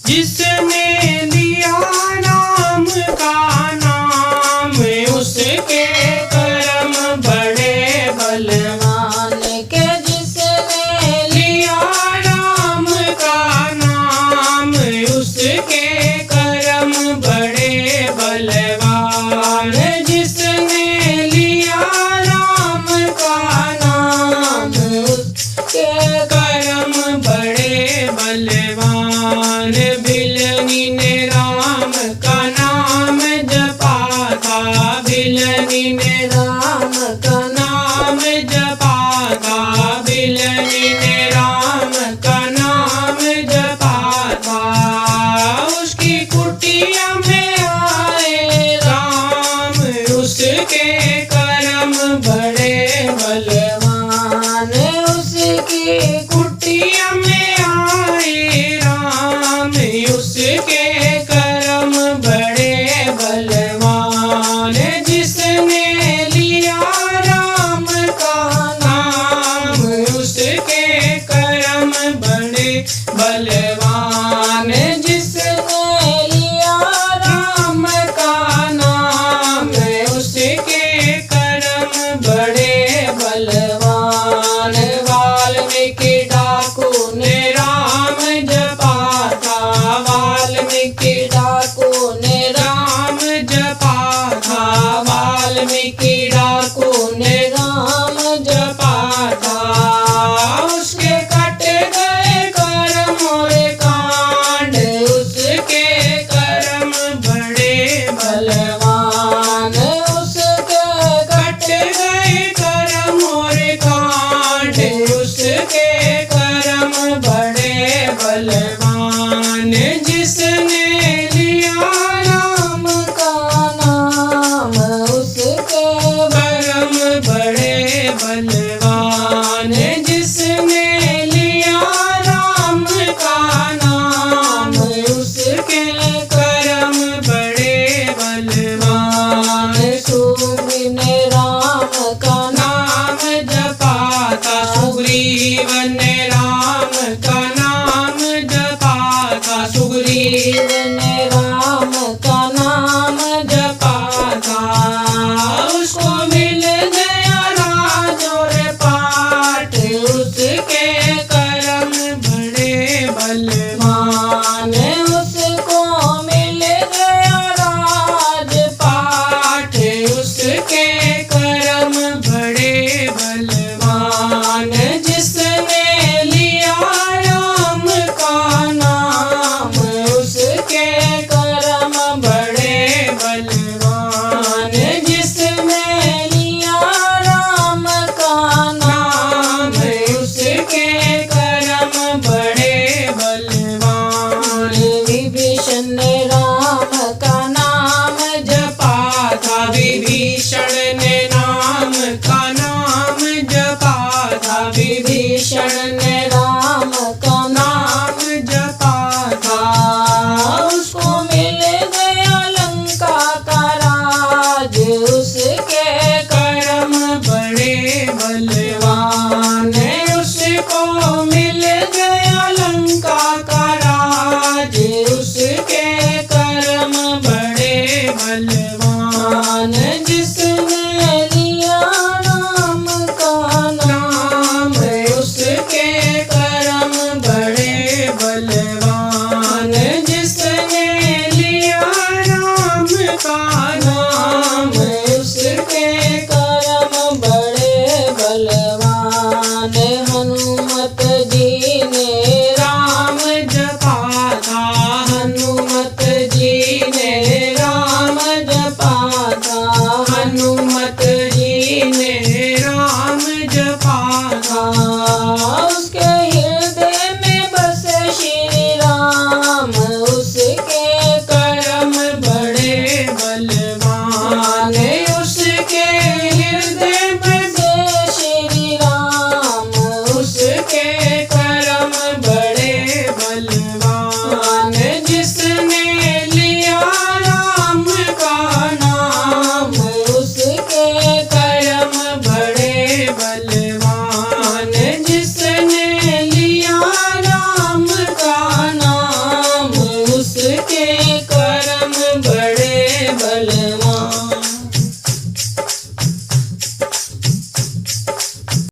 जिसने लिया राम का नाम, उसके कर्म बड़े बलवान के। जिसने लिया राम का नाम, उसके कर्म बड़े बलवान। जिसने लिया राम का नाम, उसके कर्म बड़े बलवान। भिलनी ने राम का नाम जपा था, भिलनी ने राम का नाम जपा था, भिलनी ने राम का नाम जपा था। उसकी कुटिया में आए राम, उसके कर्म बड़े बलवान। उसकी कुटिया में आए राम, उसके कर्म बड़े बलवान। जिसने लिया राम का नाम, उसके कर्म बड़े बलवान। जिसने लिया राम का नाम, उसके कर्म बड़े बलवान। वाल्मीकि डाकू ने राम जपा था, वाल्मीकि डाकू ने राम जपा था, वाल्मीकि डाकू ने राम जपा था। उसके कट गए कर्म और कांड, उसके कर्म बड़े बलवान। उसके कट गए कर्म और कांड, उसके कर्म बड़े बलवान। जिसने लिया राम का नाम, उसके कर्म बड़े बलवान।